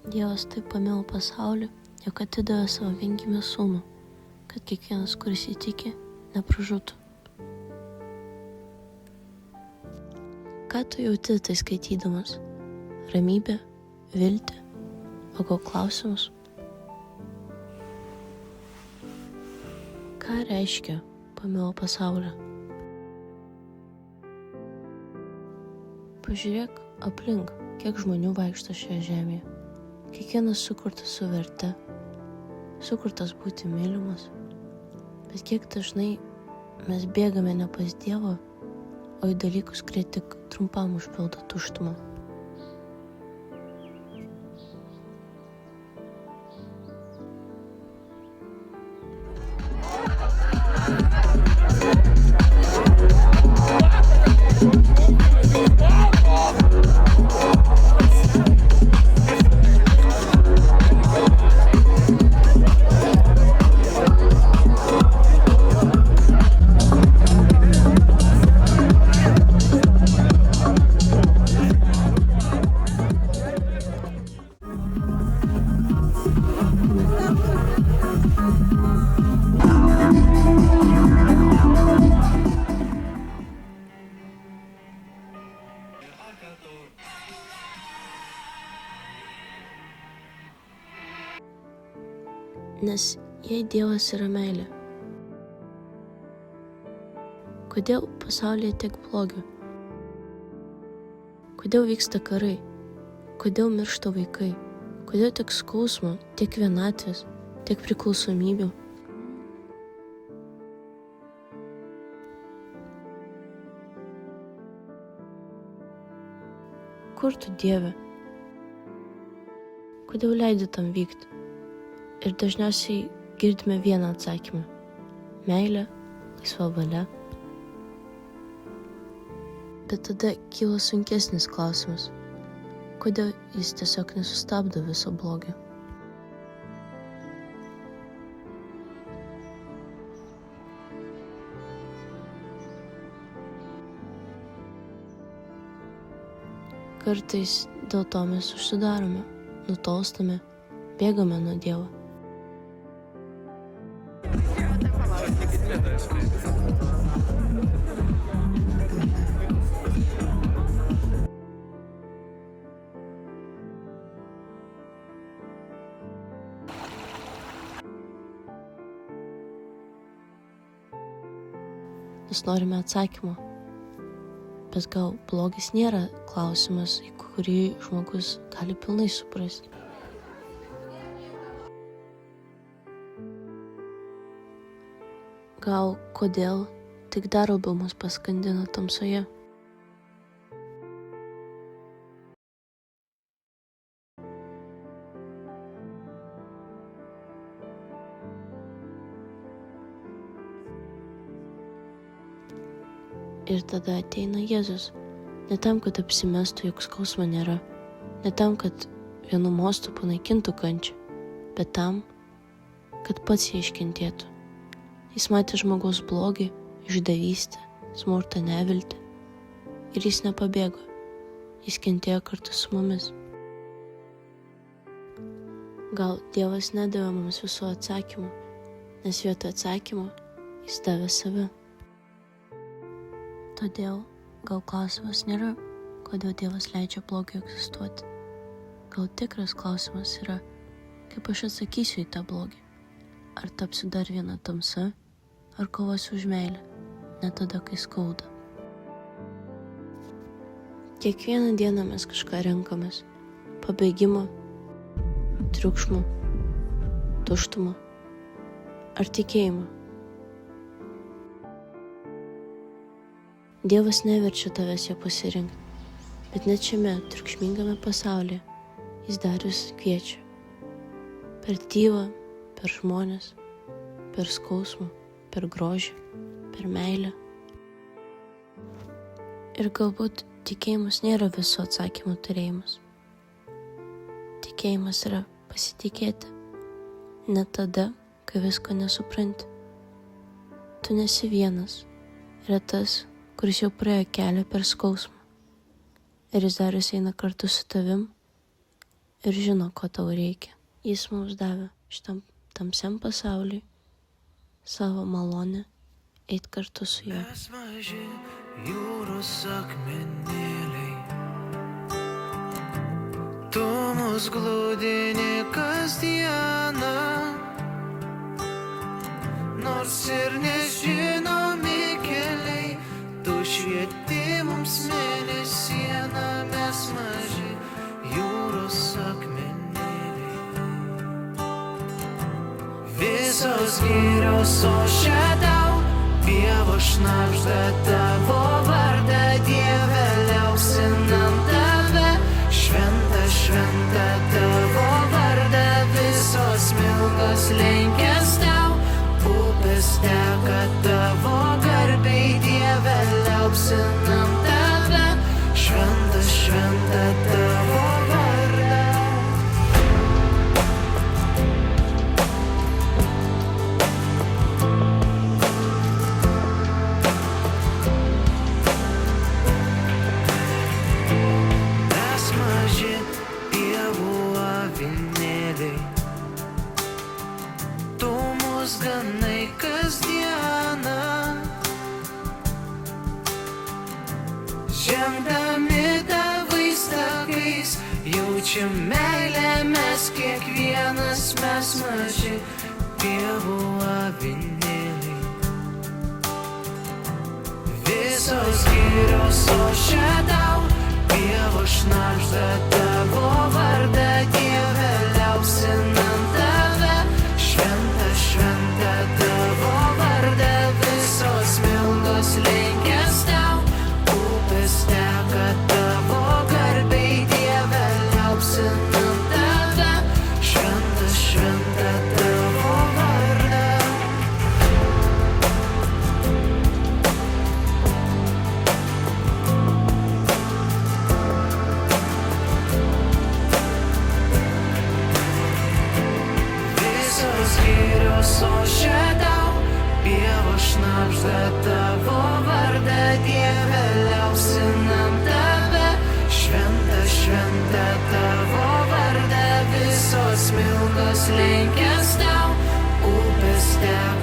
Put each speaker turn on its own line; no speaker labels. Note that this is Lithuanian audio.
Dievas taip pamilo pasaulį, jog atidavė savo viengimį sūnų, kad kiekvienas, kuris įtiki, nepražūtų. Ką tu jauti tai skaitydamas? Ramybę, viltį, o gal klausimus? Ką reiškia pamilo pasaulį? Pažiūrėk aplink, kiek žmonių vaikšto šioje žemėje. Kiekvienas sukurtas su verte, sukurtas būti mylimas. Bet kiek dažnai mes bėgame ne pas Dievą, o į dalykus, kurie tik trumpam užpildo tuštumą. Nes jei Dievas yra meilė, kodėl pasaulyje tiek blogio? Kodėl vyksta karai? Kodėl miršta vaikai? Kodėl tiek skausmo, tiek vienatvės, tiek priklausomybių? Kur tu, Dieve? Kodėl leidi tam vykti? Ir dažniausiai girdime vieną atsakymą – meilė, laisva valia. Bet tada kyla sunkesnis klausimas – kodėl jis tiesiog nesustabdo viso blogio? Kartais dėl to mes užsidarome, nutolstame, bėgame nuo Dievo. Mes norime atsakymo, bet gal blogis nėra klausimas, į kurį žmogus gali pilnai suprasti. Gal kodėl tik dar labiau mus paskandina tamsoje? Ir tada ateina Jėzus, ne tam, kad apsimestų, jog skausmo nėra, ne tam, kad vienu mostu panaikintų kančią, bet tam, kad pats ją iškentėtų. Jis matė žmogaus blogį, išdavystę, smurtą, neviltį. Ir jis nepabėgo. Jis kentėjo kartu su mumis. Gal Dievas nedavė mums visų atsakymų, nes vietoj atsakymų jis davė save. Todėl gal klausimas nėra, kodėl Dievas leidžia blogį egzistuoti. Gal tikras klausimas yra, kaip aš atsakysiu į tą blogį. Ar tapsiu dar viena tamsa, ar kovosiu už meilę, net tada, kai skauda. Kiekvieną dieną mes kažką renkamės. Pabėgimą, triukšmą, tuštumą ar tikėjimą. Dievas neverčia tavęs jo pasirinkti, bet net šiame triukšmingame pasaulyje jis dar vis kviečia. Per tylą, per žmones, per skausmą, per grožį, per meilę. Ir galbūt tikėjimas nėra visų atsakymų turėjimas. Tikėjimas yra pasitikėti, net tada, kai visko nesupranti. Tu nesi vienas, yra tas, kuris jau praėjo kelią per skausmą. Ir jis dar eina kartu su tavim, ir žino, ko tau reikia. Jis mums davė šitam tamsiam pasauliui savo malonę eit kartu su juo.
Mes maži jūros akmenėliai, tu mus glūdini kasdieną, nors ir nežinomi keliai, tu švieti mums mėnesieną. Mes maži jūros akmenėliai, visos girios ošia tau, Dievo šnabžda tavo vardą, Dieve liaupsinam tave, šventa, šventa tavo vardą, visos smilgos lenkės tau, upės teka tavo garbei, Dieve liaupsinam tave, šventa, šventa tavo vardą. Ganai kasdieną, žengdami tavais takais, jaučiam meilę mes kiekvienas. Mes maži pievų avinėliai, visos girios ošia tau, Dievo šnabžda tavo vardą, Dieve liaupsinam tave, šventa, šventa tavo vardą, visos smilgos lenkės tau, upės teka tavo garbei, Dieve liaupsinam tave, šventa, šventa tavo vardą. Girios ošia tau, Dievo šnabžda tavo vardą, Dieve liaupsinam tave, šventa, šventa tavo vardą, visos smilgos lenkės tau, upės teka